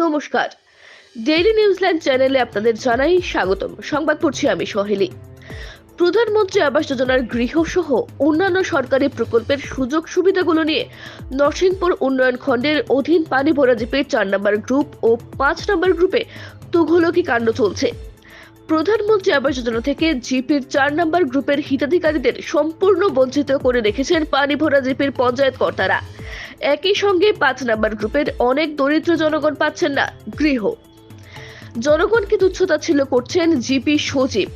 নমস্কার, daily Newsland চ্যানেলে আপনাদের জানাই স্বাগতম। সংবাদ পড়ছি আমি সহেলি। প্রধানমন্ত্রী আবাস যোজনার গৃহ সহ অন্যান্য সরকারি প্রকল্পের সুযোগ সুবিধাগুলো নিয়ে নরসিংপুর উন্নয়ন খণ্ডের অধীন পানি ভরা জিপির 4 নম্বর গ্রুপ ও 5 নম্বর গ্রুপে তুঘলকি কাণ্ড চলছে। প্রধানমন্ত্রী আবাস যোজনা থেকে জিপির 4 নম্বর গ্রুপের হিতাধিকারীদের সম্পূর্ণ বঞ্চিত করে রেখেছেন পানি ভরা জিপির পঞ্চায়েত কর্তারা। একই সঙ্গে 5 নম্বর গ্রুপের অনেক দরিদ্র জনগণ পাচ্ছেন না গৃহ। জনগণকে তুচ্ছতাচ্ছিল্য করছেন জিপি সচিব।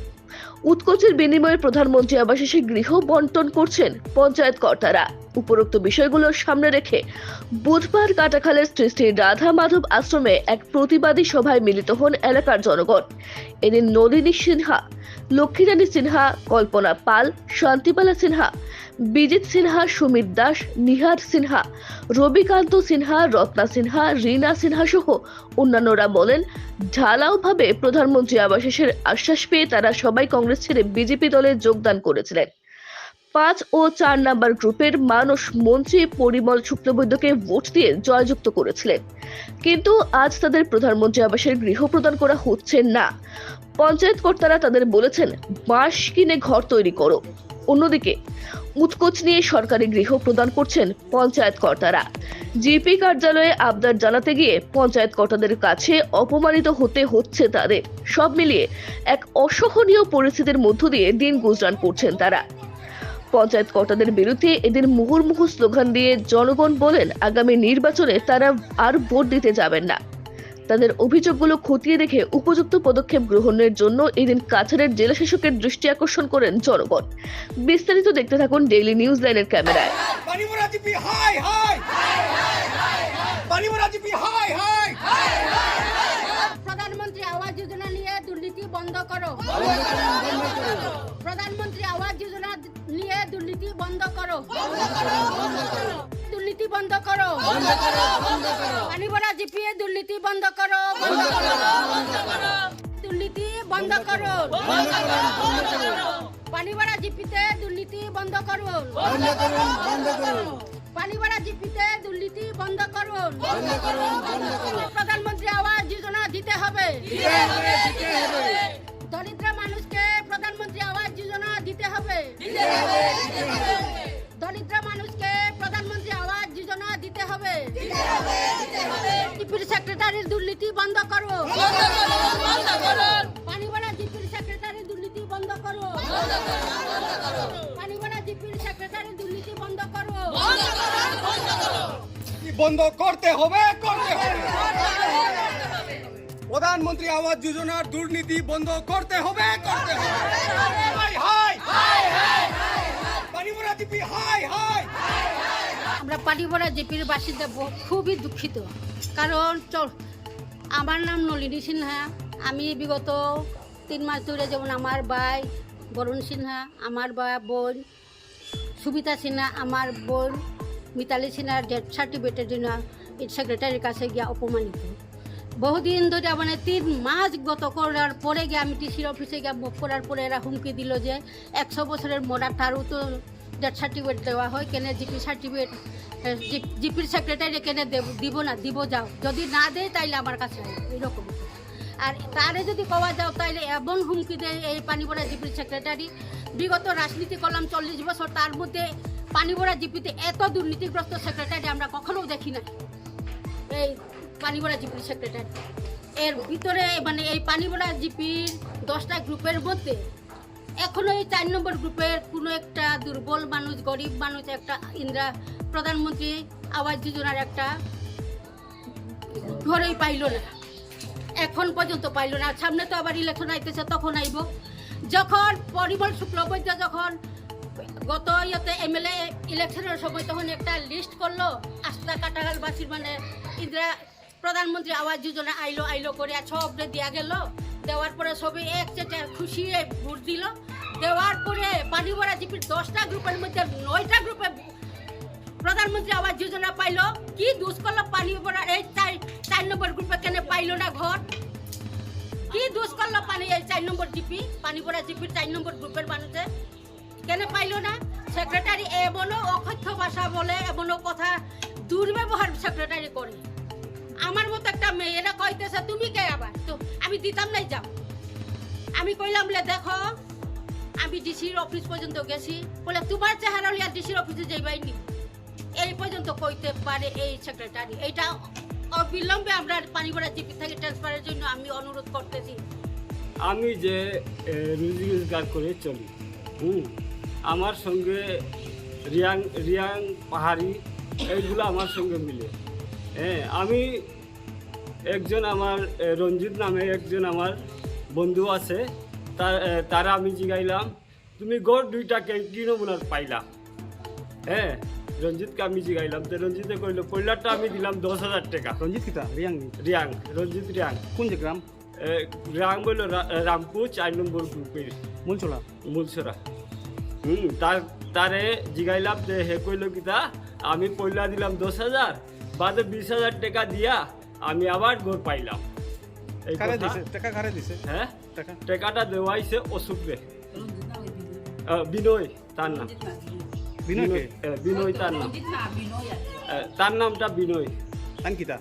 উৎকোচের বিনিময়ে প্রধানমন্ত্রী আবাসে গৃহ বন্টন করছেন পঞ্চায়েত কর্তারা। উপরোক্ত বিষয়গুলো সামনে রেখে বুধবার কাটাখালের শ্রী শ্রী রাধা মাধব আশ্রমে এক প্রতিবাদী সভায় মিলিত হন এলাকার জনগণ। এদিন নলিনী সিনহা, লক্ষ্মীরানী সিনহা, কল্পনা পাল, শান্তিবালা সিনহা, বিজিত সিনহা, সুমিত দাস, নিহার সিনহা, রবিকান্ত সিনহা, রত্না সিনহা, রীনা সিনহা সহ অন্যান্যরা বলেন, ঢালাওভাবে প্রধানমন্ত্রী আবাসের আশ্বাস পেয়ে তারা সবাই কংগ্রেস ছেড়ে বিজেপি দলে যোগদান করেছিলেন। 5 ও 4 নম্বর গ্রুপের মানুষ মন্ত্রী পরিমল শুক্লবৈদ্যকে ভোট দিয়ে জয়যুক্ত করেছিলেন, কিন্তু আজ তাদের প্রধানমন্ত্রী আবাসের গৃহ প্রদান করা হচ্ছে না। পঞ্চায়েত কর্তারা তাদের বলেছেন, বাঁশ কিনে ঘর তৈরি করো। অন্যদিকে উৎকোচ নিয়ে সরকারি গৃহ প্রদান করছেন পঞ্চায়েত কর্তারা। জিপি কার্যালয়ে আবদার জানাতে গিয়ে পঞ্চায়েত কর্তাদের কাছে অপমানিত হতে হচ্ছে তাদের। সব মিলিয়ে এক অসহনীয় পরিস্থিতির মধ্য দিয়ে দিন গুজরান করছেন তারা। পঞ্চায়েত কর্তাদের বিরুদ্ধে এদের মুহুর্মুহু স্লোগান দিয়ে জনগণ বলেন, আগামী নির্বাচনে তারা আর ভোট দিতে যাবেন না। তাদের অভিযোগগুলো খতিয়ে দেখে উপযুক্ত পদক্ষেপ গ্রহণের জন্য এদিন কাছাড়ের জেলা শাসকের দৃষ্টি আকর্ষণ করেন জনগণ। বিস্তারিত দেখতে থাকুন ডেইলি নিউজ লাইনের ক্যামেরায়। প্রধানমন্ত্রী আবাস যোজনা নিয়ে দুর্নীতি বন্ধ করো। প্রধানমন্ত্রী আবাস যোজনা নিয়ে দুর্নীতি বন্ধ করো। দুর্নীতি বন্ধ করো। পানি ভরা জিপিএ দুর্নীতি বন্ধ করো। দুর্নীতি বন্ধ করো। পানি ভরা জিপিতে দুর্নীতি বন্ধ করুন। পানি ভরা জিপিতে দুর্নীতি বন্ধ করুন। প্রধানমন্ত্রী আবাস যোজনা দিতে হবে। দরিদ্র মানুষকে প্রধানমন্ত্রী আবাস যোজনা দিতে হবে। দরিদ্র মানুষকে প্রধানমন্ত্রী আবাস যোজনা দিতে হবে। জিপির সেক্রেটারির দুর্নীতি বন্ধ করো। পানি ভরা জিপির সেক্রেটারির দুর্নীতি বন্ধ করো। পানি ভরা জিপির সেক্রেটারির দুর্নীতি বন্ধ করো। বন্ধ করতে হবে। প্রধানমন্ত্রী আবাস যোজনার দুর্নীতি বন্ধ করতে হবে। আমরা পানিভরা জিপির বাসিন্দা খুবই দুঃখিত, কারণ আমার নাম নলিনী সিনহা। আমি বিগত 3 মাস ধরে, যেমন আমার ভাই বরুণ সিনহা, আমার বোন সুবিতা সিনহা, আমার বোন মিতালি সিনহার ডেথ সার্টিফিকেটের জন্য সেক্রেটারির কাছে গিয়া অপমানিত। বহুদিন ধরে, মানে 3 মাস গত করার পরে গিয়ে আমি টিসির অফিসে গিয়ে মুখ করার পরে এরা হুমকি দিল যে 100 বছরের মোড়া তারও তো ডেথ সার্টিফিকেট দেওয়া হয়, কেন জিপি সার্টিফিকেট জিপির সেক্রেটারি কেন দিব না, দিব যাও, যদি না দেয় তাইলে আমার কাছে এইরকম। আর তারে যদি পাওয়া যাও তাইলে এমন হুমকি দেয় এই পানিভরা জিপির সেক্রেটারি। বিগত রাজনীতি করলাম 40 বছর, তার মধ্যে পানিভরা জিপিতে এত দুর্নীতিগ্রস্ত সেক্রেটারি আমরা কখনো দেখি না। এই পানিভরা জিপির সেক্রেটারি এর ভিতরে, মানে এই পানিভরা জিপির 10টা গ্রুপের মধ্যে এখনো এই 4 নম্বর গ্রুপের কোনো একটা দুর্বল মানুষ, গরিব মানুষ একটা প্রধানমন্ত্রী আবাস যোজনার একটা ঘরেই পাইল না, এখন পর্যন্ত পাইল না। সামনে তো আবার ইলেকশন আইতেছে, তখন আইব। যখন পরিমল শুক্লবৈদ্য যখন গত এমএলএ ইলেকশনের সময় তখন একটা লিস্ট করলো আস্থা কাটাগালবাসীর, মানে প্রধানমন্ত্রী আবাস যোজনা আইলো করে সবরে দেওয়া গেল। দেওয়ার পরে সবাই একসাথে খুশি ভোট দিল। দেওয়ার পরে পানিভরা জিপির 10টা গ্রুপের মধ্যে 9টা গ্রুপে প্রধানমন্ত্রী আবাস যোজনা পাইলো। কি দোষ করলো পানিভরা এই 4 নম্বর গ্রুপে কেন পাইলো না ঘর? কি দোষ করলো এই 4 নম্বর জিপি, পানিভরা জিপির 4 নম্বর গ্রুপের মানুষে কেন পাইলো না? সেক্রেটারি এমনও অকথ্য ভাষা বলে, এমনও কথা দুর্ব্যবহার সেক্রেটারি করে। আমার মতো একটা মেয়েরা কইতেছে তুমি কে আবার তো আমি দিতাম নাই যাও আমি কইলাম বলে দেখো আমি ডিসির অফিস পর্যন্ত গেছি বলে তোমার চেহারা লিয়া ডিসির অফিসে যাইবাইনি এই পর্যন্ত কইতে পারে এই সেক্রেটারি এইটা অবিলম্বে আমরা পানিগড়া জিপি থেকে ট্রান্সফারের জন্য আমি অনুরোধ করতেছি আমি যে রুজি রোজগার করে চলি আমার সঙ্গে রিয়াং পাহাড়ি এইগুলো আমার সঙ্গে মিলে হ্যাঁ আমি একজন আমার রঞ্জিত নামে একজন আমার বন্ধু আছে তারা আমি জিগাইলাম তুমি গড় দুইটাকে কি নমুনার পাইলা হ্যাঁ রঞ্জিতকে আমি জিগাইলাম তো রঞ্জিতে কইল পয়লাটা আমি দিলাম 10,000 টাকা রঞ্জিত কিতা রঞ্জিত রিয়াং কোন যে গ্রাম রাং বলল রামপুর 4 নম্বর গ্রুপের মূলছড়া তারে জিগাইলাম যে হে কইল কিতা আমি পয়লা দিলাম 10,000 বাদে 20,000 টাকা দিয়া আমি আবার ঘর পাইলাম এই টাকা কারে দিছে হ্যাঁ টাকাটা দেওয়াইছে অসুখরে বিনয় তার নাম বিনয় তার নামটা বিনয় কিতা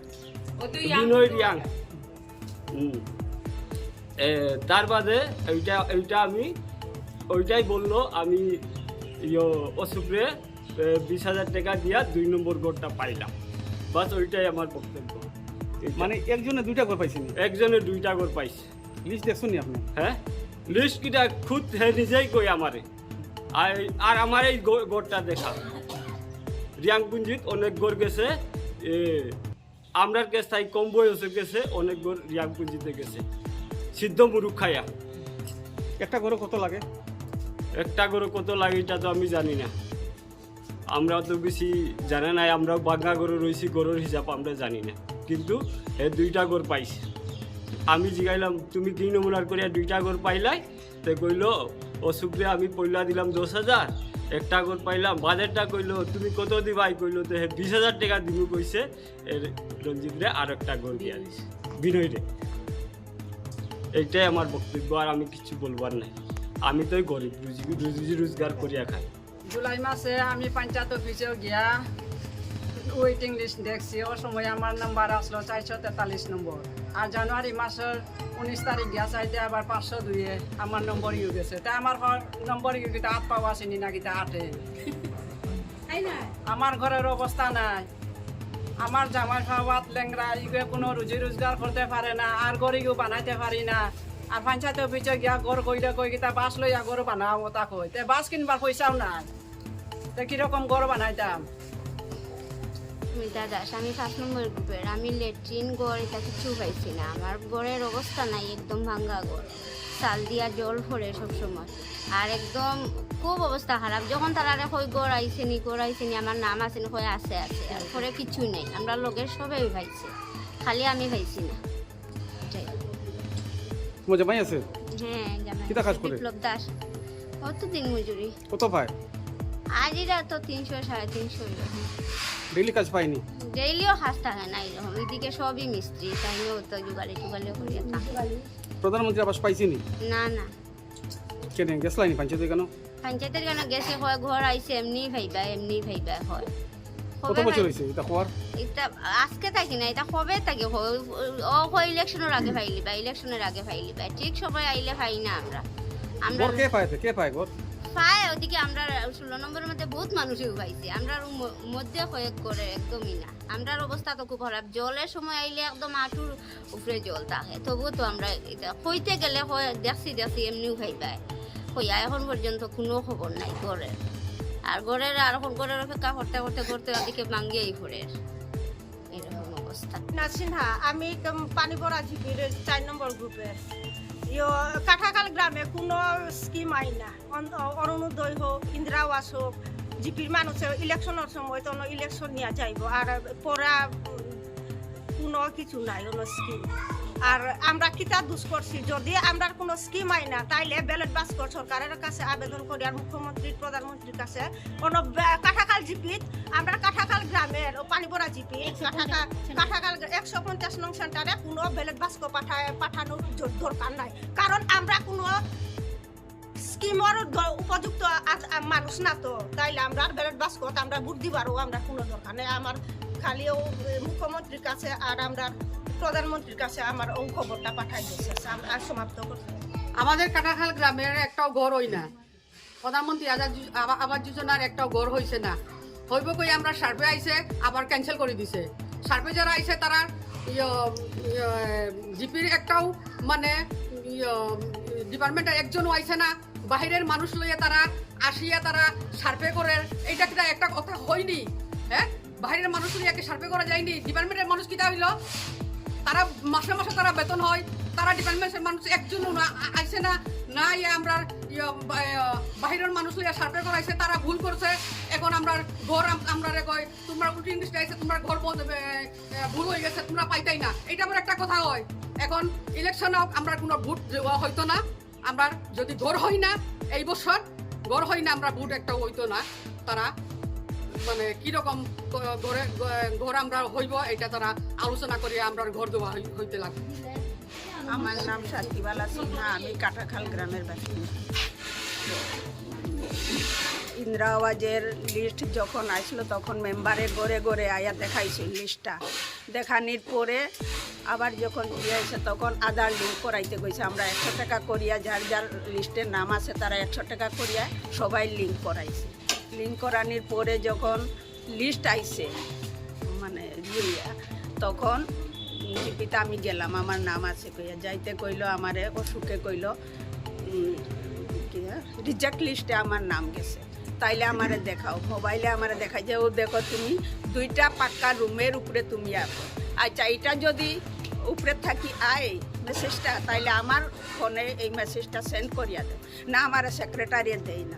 বিনয় রিয়াং তার বাদে এইটা আমি ওইটাই বললো আমি অসুখরে 20,000 টাকা দিয়া 2 নম্বর ঘরটা পাইলাম বাস ওইটাই আমার বক্তব্য মানে একজনে দুইটা ঘর পাইছেন একজনে 2টা ঘর পাইছে লিস্ট দেখছেন নি আপনি হ্যাঁ লিস্ট কিটা খুদ হে নিজেই কই আমারে আর আমার এই ঘরটা দেখা রিয়াং পুঞ্জিত অনেক ঘর গেছে আমরার কাছে তাই কম বয়সে গেছে অনেক ঘর রিয়াং পুঞ্জিতে গেছে সিদ্ধ মুরুখ খাইয়া একটা ঘরে কত লাগে একটা ঘরে কত লাগে এটা তো আমি জানি না আমরা তো বেশি জানা নাই আমরাও বাঙ্গা ঘরে রয়েছি ঘরের হিসাব আমরা জানি না কিন্তু এ 2টা ঘর পাইছে আমি জিগাইলাম তুমি কি নমুনার করিয়া 2টা ঘর পাইলাই তো কইল অসুখরে আমি পয়লা দিলাম 10,000 একটা ঘর পাইলাম বাজারটা কইলো তুমি কত দিবাই কইলো তো 20,000 টাকা দিব কইছে রঞ্জিতরে আর একটা ঘর দিয়া দিছে বিনয়রে এইটাই আমার বক্তব্য আর আমি কিছু বলবার নাই আমি তো গরিব রুজি রোজগার করিয়া খাই জুলাই মাসে আমি পঞ্চায়েত অফিসেও গিয়া ওয়েটিং লিস্ট দেখছি ও সময় আমার নাম্বার আসলো 443 নম্বর আর জানুয়ারি মাসের 19 তারিখ গিয়া চাইতে আবার 502-এ আমার নম্বর ইউ গেছে তা আমার নম্বর ইউ কিটা 8 পাওয়া আসেনি না কিটা 8-এ আমার ঘরের অবস্থা নাই আমার জামাই খাওয়াত লেংরা ইগুলো কোনো রুজি রোজগার করতে পারে না আর গড়িও বানাইতে পারি না আর পঞ্চায়েত অফিসে গিয়া গড় কইলে কই কিতা বাস লইয়া গড় বানাও তা কই তে বাস কিনবার পয়সাও নাই তে কিরকম গড় বানাইতাম মিতা দাস আমি 5 নম্বর গ্রুপের আমি লেট্রিন গড় এটা কিছু পাইছি না আমার গড়ের অবস্থা নাই একদম ভাঙ্গা গড় চাল দিয়া জল ভরে সবসময় আর একদম খুব অবস্থা খারাপ যখন তারা কই গড় আইসেনি আমার নাম আসেনি কই আছে আর পরে কিছুই নেই আমরা লোকের সবাই পাইছে খালি আমি পাইছি না তোমার জামাই আছে হ্যাঁ জামাই কিটা কাজ করে বিপ্লব দাস কত দিন মজুরি কত পায় আজিরা তো 300-350 এরকম ডেইলি কাজ পাইনি ডেইলিও কাজ থাকে না এরকম এদিকে সবই মিস্ত্রি তাইও তো জুগালি করিয়া থাকে প্রধানমন্ত্রী আবাস পাইছিনি না কেন গেছলাইনি পঞ্চায়েতে কেন পঞ্চায়েতের কেন গেছে হয় ঘর আইছে এমনি ভাইবা হয় কত বছর হয়েছে এটা হওয়ার এটা আজকে থাকি না এটা কবে থাকি হয় ইলেকশনের আগে ফাইলিবা ঠিক সময় আইলে পাই না আমরা কে পায় ঘর পায় ওদিকে আমরা 16 নম্বরের মধ্যে বহুত মানুষই পাইছে আমরা মধ্যে কয়েক করে একদমই না আমরার অবস্থা তো খুব খারাপ জলের সময় আইলে একদম হাঁটুর উপরে জল থাকে তবুও তো আমরা হইতে গেলে দেখছি এমনিও খাইবাই হইয়া এখন পর্যন্ত কোনো খবর নাই ঘরের আর ঘরের আর এখন ঘরের অপেক্ষা করতে ওদিকে ভাঙ্গিয়াই ঘরের এরকম অবস্থা সিনহা আমি পানিগড়া জিপির 4 নম্বর গ্রুপের কাঠাকাল গ্রামে কোনো স্কিম আই না অরুণোদয় হোক ইন্দিরা আবাস হোক জিপির মানুষের ইলেকশনের সময় তো ইলেকশন নিয়ে যাইব আর পড়া কোনো কিছু নাই কোনো স্কিম আর আমরা কিতা দুষ করছি যদি আমরা কোনো স্কিম আই না তাইলে ব্যালট বাস্কর সরকারের কাছে আবেদন করি আর মুখ্যমন্ত্রী প্রধানমন্ত্রীর কাছে কোনো কাঠাকাল জিপিত আমরা কাঠাকাল গ্রামের পানিগড়া জিপি কাঠাকাল 150 নং সেন্টারে কোনো ব্যালট বাস্ক পাঠানোর দরকার নাই কারণ আমরা কোনো স্কিমের উপযুক্ত মানুষ না তো তাইলে আমরা ব্যালট বাস্কত আমরা ভোট দিবারও আমরা কোনো দরকার নেই আমার খালিও মুখ্যমন্ত্রীর কাছে আর আমরা প্রধানমন্ত্রীর কাছে আমার ওই খবরটা পাঠাই দিয়েছে আর সমাপ্ত করতে। আমাদের কাটাখাল গ্রামের একটাও ঘর হই না, প্রধানমন্ত্রী আবাস যোজনার একটাও ঘর হয়েছে না। হইব কই আমরা সার্ভে আইছে আবার ক্যান্সেল করে দিছে। সার্ভে যারা আইছে তারা জিপির একটাও মানে ডিপার্টমেন্টের একজনও আইছে না। বাহিরের মানুষ লইয়া তারা আসিয়া তারা সার্ভে করে, এইটা কিনা একটা কথা হয়নি। হ্যাঁ, বাহিরের মানুষ লইয়া সার্ভে করা যায়নি। ডিপার্টমেন্টের মানুষ কিটা হইল, তারা মাসে মাসে তারা বেতন হয়, তারা ডিপার্টমেন্টের মানুষ একজনও না আইছে না। না ইয়ে আমরা বাহিরের মানুষ লইয়া সার্ভে করাইছে, তারা ভুল করছে। এখন আমরা ঘর আমরা কয় তোমরা উল্টিং লিস্টে আইছে, তোমরা ঘর ভুল হয়ে গেছে, তোমরা পাইতাই না। এটা আমার একটা কথা হয়। এখন ইলেকশন আমরা কোনো ভোট দেওয়া হইতো না। আমরা যদি ঘর হই না এই বছর ঘর হই না, আমরা ভোট একটা হইতো না। তারা মানে কিরকম ঘর আমরা হইব এটা তারা আলোচনা করে আমরা ঘর দেওয়া হইতে লাগবে। আমার নাম শান্তিবালা সিনহা, আমি কাটাখাল গ্রামের বাসিন্দা। ইন্দিরা আবাসের লিস্ট যখন আসলো তখন মেম্বারের ঘরে ঘরে আয়া দেখাইছিল লিস্টটা। দেখানির পরে আবার যখন দিয়েছে তখন আধার লিঙ্ক করাইতে গেছে। আমরা 100 টাকা করিয়া, যার যার লিস্টের নাম আছে তারা 100 টাকা করিয়া সবাই লিঙ্ক করাইছে। লিঙ্ক করানির পরে যখন লিস্ট আইছে মানে তখন জিপিতে আমি গেলাম, আমার নাম আছে কইয়া যাইতে কইলো, আমারে অসুখে কইলো রিজেক্ট লিস্টে আমার নাম গেছে। তাইলে আমারে দেখাও, মোবাইলে আমারে দেখাই যে ও দেখো তুমি 2টা পাক্কা রুমের উপরে তুমি আসো। আচ্ছা, এটা যদি উপরে থাকি আয় মেসেজটা, তাইলে আমার ফোনে এই মেসেজটা সেন্ড করিয়া দেয় না, আমার সেক্রেটারিয়েট দেয় না।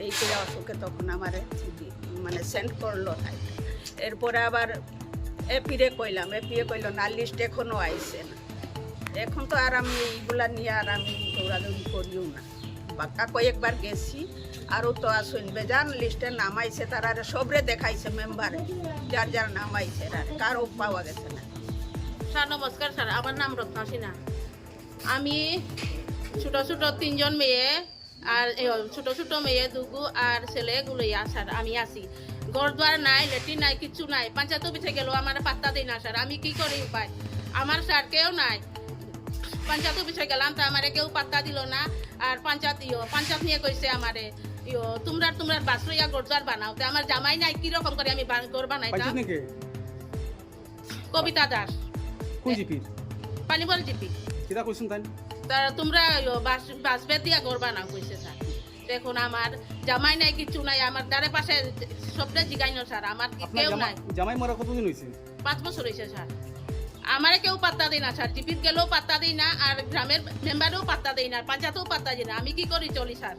এই করে অসুখে তখন আমার মানে সেন্ড করলো। এরপরে আবার এপিরে কইলাম, এপিএ কইল না লিস্ট এখনও আইসে না। এখন তো আর আমি এইগুলা নিয়ে আর আমি দৌড়াদৌড়ি করিও না। বাক্কা কয়েকবার গেছি, আরও তো আসুন বেজান লিস্টের নাম আইছে, তারা সবরে দেখাইছে মেম্বারে যার যার নাম আইছে, কারও পাওয়া গেছে না। স্যার নমস্কার স্যার, আমার নাম রত্না সিনহা। আমি ছোট ছোট 3জন মেয়ে আর ছোট ছোট মেয়ে দুগু আর ছেলেগুলো স্যার আমি আছি। ঘরদুয়ার নাই, লেট্রিন নাই, কিচ্ছু নাই। পঞ্চায়েত অফিসে গেলেও আমার পাত্তা দেয় না স্যার। আমি কি করি উপায়? আমার স্যার কেউ নাই। পঞ্চায়েত অফিসে গেলাম তা আমারে কেউ পাত্তা দিল না। আর পঞ্চায়েত নিয়ে কইছে আমারে তোমরা বাসরইয়া ঘরদুয়ার বানাও। তো আমার জামাই নাই, কিরকম করে আমি ঘর বানাইতাম? কবিতা দাস, পানিবল জিপি। তারা তোমরা বাসবে দিয়া ঘর বানাও কইছে স্যার। দেখুন আমার জামাই নাই, কিচ্ছু নাই। আমার দ্বারে পাশে সবটা জিগাইনো স্যার, আমার কেউ নাই। জামাই মরা কতদিন হয়েছে? 5 বছর হয়েছে স্যার। আমারে কেউ পাত্তা দেয় না স্যার। জিপিত গেলেও পাত্তা দেয় না, আর গ্রামের মেম্বারও পাত্তা দেয় না, পঞ্চায়েতেও পাত্তা দেয় না। আমি কি করি চলি স্যার?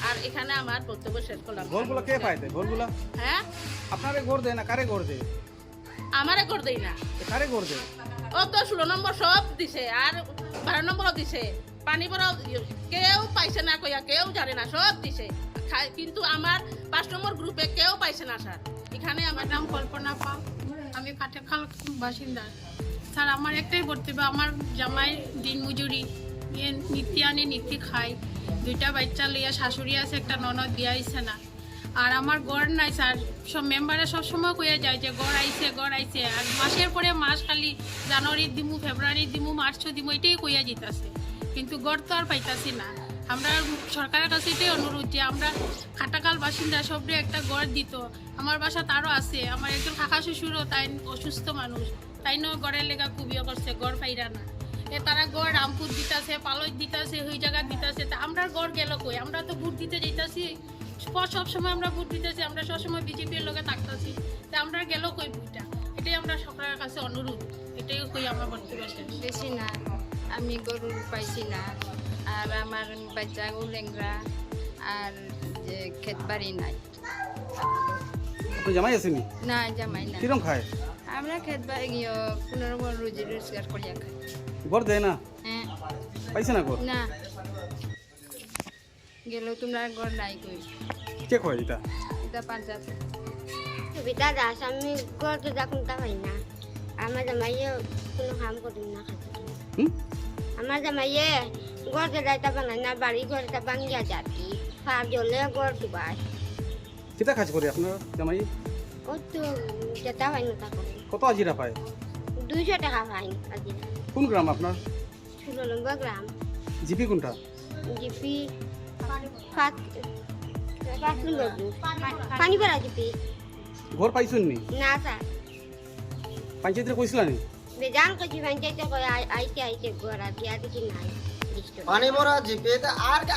আর এখানে আমার বক্তব্য শেষ করলাম। ঘরগুলো কে পাইতে? ঘরগুলো হ্যাঁ, আপনারে ঘর দেয় না, কারে ঘর দেয়? আমারে ঘর দেয় না। কারে ঘর দেয়? ও তো 16 নম্বর সব দিছে, আর 12 নম্বরও দিছে। পানি পড়াও কেউ পাইছে না, কইয়া কেউ জানে না, সব দিছে। কিন্তু আমার 5 নম্বর গ্রুপে কেউ পাইছে না স্যার। এখানে আমার নাম কল্পনা পাল, আমি কাটাখাল বাসিন্দা। স্যার আমার একটাই বক্তব্য, আমার জামাই দিন মজুরি নিত্যি আনি নিত্যি খাই। 2টা বাচ্চা লইয়া শাশুড়ি আছে, একটা ননদ বিয়া আইছে না। আর আমার গড় নাই স্যার। সব মেম্বারে সবসময় কইয়া যায় যে গড় আইছে। আর মাসের পরে মাস খালি জানুয়ারি দিমু, ফেব্রুয়ারি দিমু, মার্চও দিমু, এটাই কইয়া যেতেছে। কিন্তু গড় তো আর পাইতাছি না। আমরা সরকারের কাছে এটাই অনুরোধ যে আমরা কাটাখাল বাসিন্দা সবরে একটা গড় দিত। আমার বাসা তারও আছে, আমার একজন কাকা শ্বশুরও তাই অসুস্থ মানুষ, তাই ন গড়ের লেগা খুবই করছে, গড় পাইরা না। তারা গড় রামপুর দিতেছে, পালই দিতেছে, ওই জায়গা দিতেছে। তা আমরা গড় গেল কই? আমরা তো ভোট দিতে যাইতাছি, সবসময় আমরা ভোট দিতেছি, আমরা সবসময় বিজেপির লগে থাকতেছি। তা আমরা গেল কই ভোটটা? এটাই আমরা সরকারের কাছে অনুরোধ, এটাই কই আমার বক্তব্য শেষ। বেশি না, আমি গরু পাইছি না। আর আমার বাচ্চা লেংরা, আর যে ক্ষেত বাড়ি নাই। জামাই আসেনি? না, জামাই না। কিরম খায়? আমরা ক্ষেত বাড়ি কোনো রকম রুজি রোজগার করিয়া খাই। ঘর দেয় না? হ্যাঁ। পাইছে না ঘর? না, গেলেও তোমরা ঘর নাই কই। কে কয় এটা? এটা পঞ্চায়েত। সুবিধা দাস, আমি ঘর তো দেখুন তা পাই না। আমার জামাইয়ে কোনো কাম করি না। আমার জামাইয়ে ঘর যাইতা বানাই না, বাড়ি ঘরটা ভাঙিয়া যাতি, ফার জলে ঘর ডুবাই। কিতা কাজ করে আপনার জামাই? ও তো যেটা হয় না তা করে। কত হাজিরা পায়? 200 টাকা ফাইন হাজিরা। কোন গ্রাম আপনার? 16 নম্বর গ্রাম। জিপি কোনটা? জিপি 5 নম্বর গ্রুপ। পানিপাড়া জিপি। ঘর পাইছেন নি? না স্যার, পঞ্চায়েতে কইছিলেন নি? বেজান কিছু পঞ্চায়েতে কই আইতে গোরা দিয়া দেখি নাই। পানিভরা জিপিতে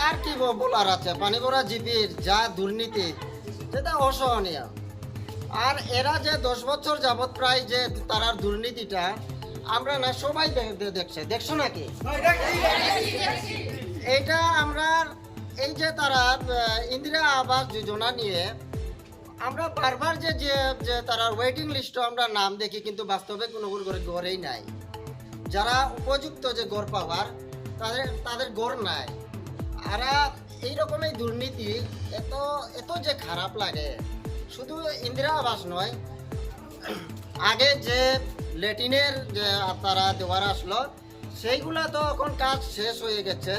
আর কি বলার আছে? পানিভরা জিপির যা দুর্নীতি সেটা অসহনীয়। আর এরা যে 10 বছর যাবত প্রায় যে তারার দুর্নীতিটা আমরা না সবাই দেখছো নাকি? এটা আমরা এই যে তারা ইন্দিরা আবাস যোজনা নিয়ে আমরা বারবার যে তারা ওয়েটিং লিস্টে আমরা নাম দেখি, কিন্তু বাস্তবে কোনো ঘরেই নাই। যারা উপযুক্ত যে গড় পাওয়ার তাদের গড় নাই। আর এইরকমই দুর্নীতি এত যে খারাপ লাগে। শুধু ইন্দিরা আবাস নয়, আগে যে ল্যাটিনের যে তারা দেওয়ার আসলো সেইগুলা তো এখন কাজ শেষ হয়ে গেছে।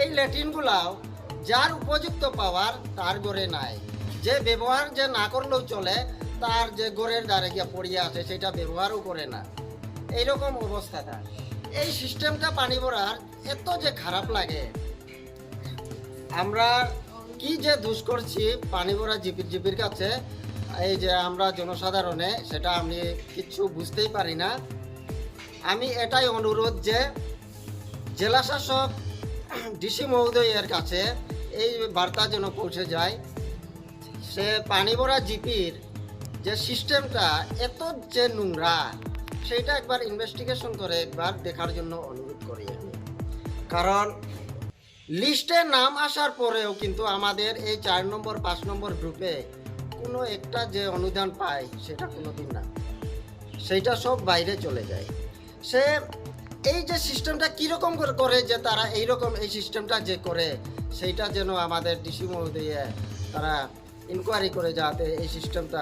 এই ল্যাটিনগুলাও যার উপযুক্ত পাওয়ার তার গড়ে নাই। যে ব্যবহার যে না করলেও চলে, তার যে গড়ের দ্বারে গিয়ে পড়িয়ে আছে সেটা ব্যবহারও করে না। এইরকম অবস্থাটা, এই সিস্টেমটা পানি ভরার এত যে খারাপ লাগে। আমরা কি যে দুষ করছি পানি ভরা জিপির কাছে, এই যে আমরা জনসাধারণে সেটা আমি কিচ্ছু বুঝতেই পারি না। আমি এটাই অনুরোধ যে জেলা শাসক ডিসি মহোদয়ের কাছে এই বার্তা যেন পৌঁছে যায়। সে পানি ভরা জিপির যে সিস্টেমটা এত যে নোংরা, সেইটা একবার ইনভেস্টিগেশন করে একবার দেখার জন্য অনুরোধ করি আমি। কারণ লিস্টে নাম আসার পরেও কিন্তু আমাদের এই 4 নম্বর 5 নম্বর গ্রুপে কোনো একটা যে অনুদান পায় সেটা কোনোদিন না, সেইটা সব বাইরে চলে যায়। সে এই যে সিস্টেমটা কীরকম করে যে তারা এইরকম এই সিস্টেমটা যে করে, সেইটা যেন আমাদের ডিসি মহোদয়ে তারা ইনকোয়ারি করে যাতে এই সিস্টেমটা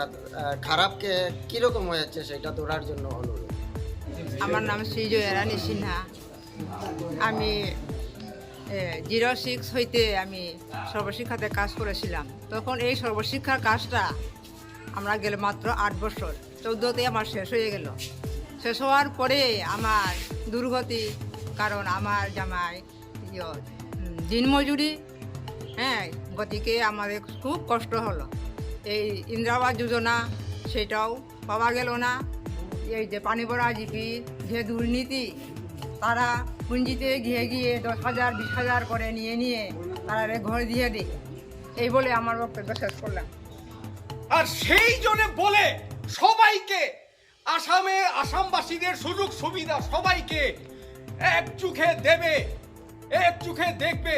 খারাপকে কীরকম হয়েছে সেটা ধরার জন্য অনুরোধ। আমার নাম শ্রীজয়া রানী সিনহা। আমি 06 হইতে আমি সর্বশিক্ষাতে কাজ করেছিলাম। তখন এই সর্বশিক্ষার কাজটা আমরা গেলে মাত্র 8 বছর, 14তে আমার শেষ হয়ে গেল। শেষ হওয়ার পরে আমার দুর্গতি, কারণ আমার জামাই দিনমজুরি, গতিকে আমাদের খুব কষ্ট হলো। এই ইন্দিরা আবাস যোজনা সেটাও পাওয়া গেল না। এই যে পানি ভরা জিপি যে দুর্নীতি, তারা পুঁজিতে গিয়ে 10,000 20,000 করে নিয়ে তারা ঘর দিয়ে দেয়। এই বলে আমার বক্তব্য শেষ করলাম। আর সেই জন্য বলে সবাইকে আসামবাসীদের সুযোগ সুবিধা সবাইকে এক চোখে দেবে, এক চোখে দেখবে।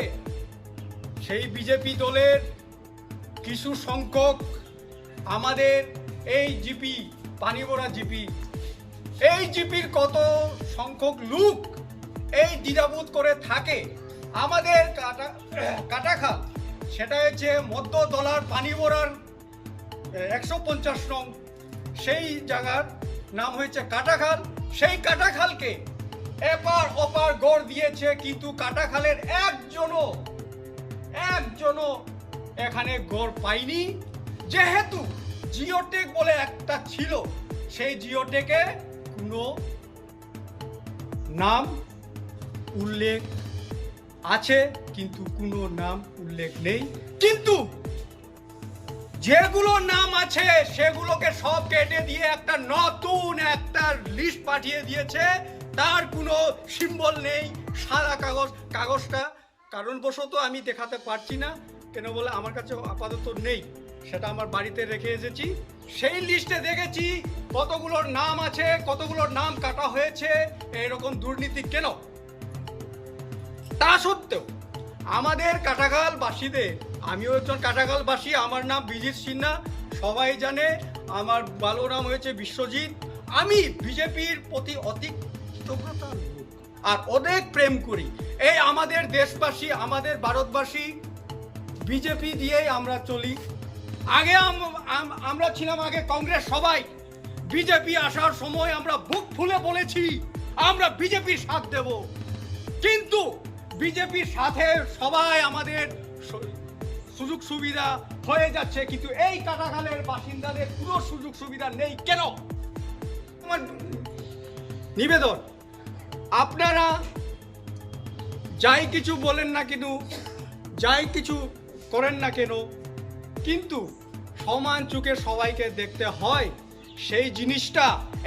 সেই বিজেপি দলের কিছু সংখ্যক আমাদের এই জিপি পানি ভরা জিপি, এই জিপির কত সংখ্যক লোক এই দ্বিধাবোধ করে থাকে। আমাদের কাটাখাল সেটা হচ্ছে মধ্য দলার পানি ভরার 150 নং, সেই জায়গার নাম হয়েছে কাটাখাল। সেই কাটাখালকে এপার ওপার গড় দিয়েছে, কিন্তু কাটাখালের একজনও এখানে গড় পায়নি। যেহেতু জিওটেক বলে একটা ছিল, সেই জিওটেকে কোনো নাম উল্লেখ আছে কিন্তু কোনো নাম উল্লেখ নেই। কিন্তু যেগুলো নাম আছে সেগুলোকে সব কেটে দিয়ে একটা নতুন একটা লিস্ট পাঠিয়ে দিয়েছে। তার কোনো সিম্বল নেই, সাদা কাগজটা কারণবশত আমি দেখাতে পারছি না, কেন বলে আমার কাছে আপাতত নেই, সেটা আমার বাড়িতে রেখে এসেছি। সেই লিস্টে দেখেছি কতগুলোর নাম আছে, কতগুলোর নাম কাটা হয়েছে। এরকম দুর্নীতি কেন? তা সত্ত্বেও আমাদের কাটাখালবাসীদের, আমিও একজন কাটাখালবাসী, আমার নাম বিজিৎ সিনহা, সবাই জানে। আমার ভালো নাম হয়েছে বিশ্বজিৎ। আমি বিজেপির প্রতি অতি কৃতজ্ঞতা আর অনেক প্রেম করি। এই আমাদের দেশবাসী, আমাদের ভারতবাসী বিজেপি দিয়েই আমরা চলি। আগে আমরা ছিলাম আগে কংগ্রেস, সবাই বিজেপি আসার সময় আমরা বুক ফুলে বলেছি আমরা বিজেপির সাথ দেব, কিন্তু বিজেপির সাথে সবাই আমাদের সুযোগ সুবিধা হয়ে যাচ্ছে, কিন্তু এই কাটাখালের বাসিন্দাদের কোনো সুযোগ সুবিধা নেই। কেন? নিবেদন, আপনারা যাই কিছু বলেন না কেন, যাই কিছু করেন না কেন, কিন্তু সমান চোখে সবাইকে দেখতে হয়। সেই জিনিসটা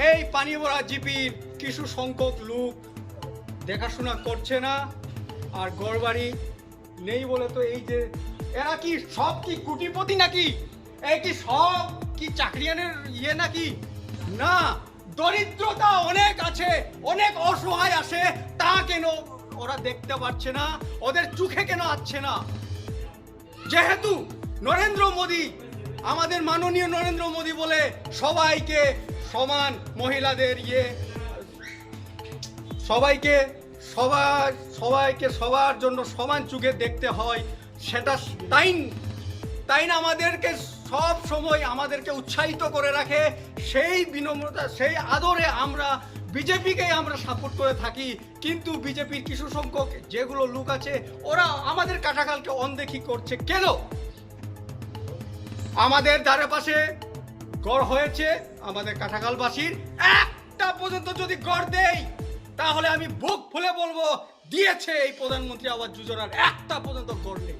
এই পানি ভরা জিপির কিছু সংখ্যক লোক দেখাশোনা করছে না। আর গড়বাড়ি নেই বলে তো এই যে এরা কি সব কি কোটিপতি নাকি? এই কি সব কি চাকরিয়ানের ইয়ে নাকি? না, দরিদ্রতা অনেক আছে, অনেক অসহায় আছে, তা কেন ওরা দেখতে পাচ্ছে না? ওদের চোখে কেন আসছে না? যেহেতু নরেন্দ্র মোদী, আমাদের মাননীয় নরেন্দ্র মোদী বলে সবাইকে সমান, মহিলাদের সবাইকে সবার জন্য সমান চোখে দেখতে হয়, সেটা তাই না আমাদেরকে সব সময় আমাদেরকে উৎসাহিত করে রাখে। সেই বিনম্রতা, সেই আদরে আমরা বিজেপিকে আমরা সাপোর্ট করে থাকি। কিন্তু বিজেপির কিছু সংখ্যক যেগুলো লোক আছে, ওরা আমাদের কাটাখালকে অনदेखি করছে কেন? আমাদের ধারে পাশে গড় হয়েছে, আমাদের কাটাখালবাসীর একটা পর্যন্ত যদি গড় দেই তাহলে আমি বুক ফুলে বলবো দিয়েছে এই প্রধানমন্ত্রী আবাস যোজনার একটা পর্যন্ত গড় নেই।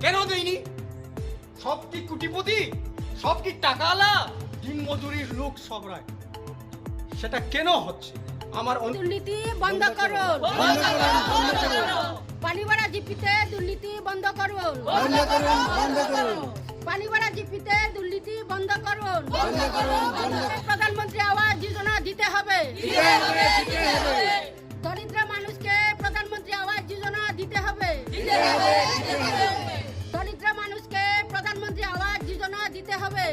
কেন দেয়নি? সব কি কোটিপতি, সব কি টাকাওয়ালা, দিন মজুরির লোক সবরাই? সেটা কেন হচ্ছে? আমার দুর্নীতি বন্ধ করুন, পানি ভরা জিপিতে দুর্নীতি বন্ধ করুন, পানি ভরা জিপিতে দুর্নীতি বন্ধ করুন, প্রধানমন্ত্রী আবাস যোজনা দিতে হবে, দরিদ্র মানুষকে প্রধানমন্ত্রী আবাস যোজনা দিতে হবে, দরিদ্র মানুষকে প্রধানমন্ত্রী আবাস যোজনা দিতে হবে।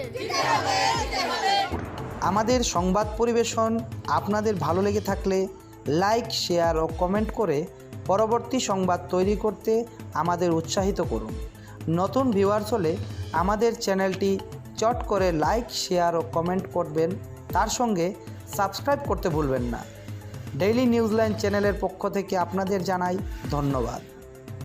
আমাদের সংবাদ পরিবেশন আপনাদের ভালো লেগে থাকলে লাইক, শেয়ার ও কমেন্ট করে পরবর্তী সংবাদ তৈরি করতে আমাদের উৎসাহিত করুন। নতুন ভিউয়ার্স হলে আমাদের চ্যানেলটি চট করে লাইক, শেয়ার ও কমেন্ট করবেন, তার সঙ্গে সাবস্ক্রাইব করতে ভুলবেন না। ডেইলি নিউজলাইন চ্যানেলের পক্ষ থেকে আপনাদের জানাই ধন্যবাদ।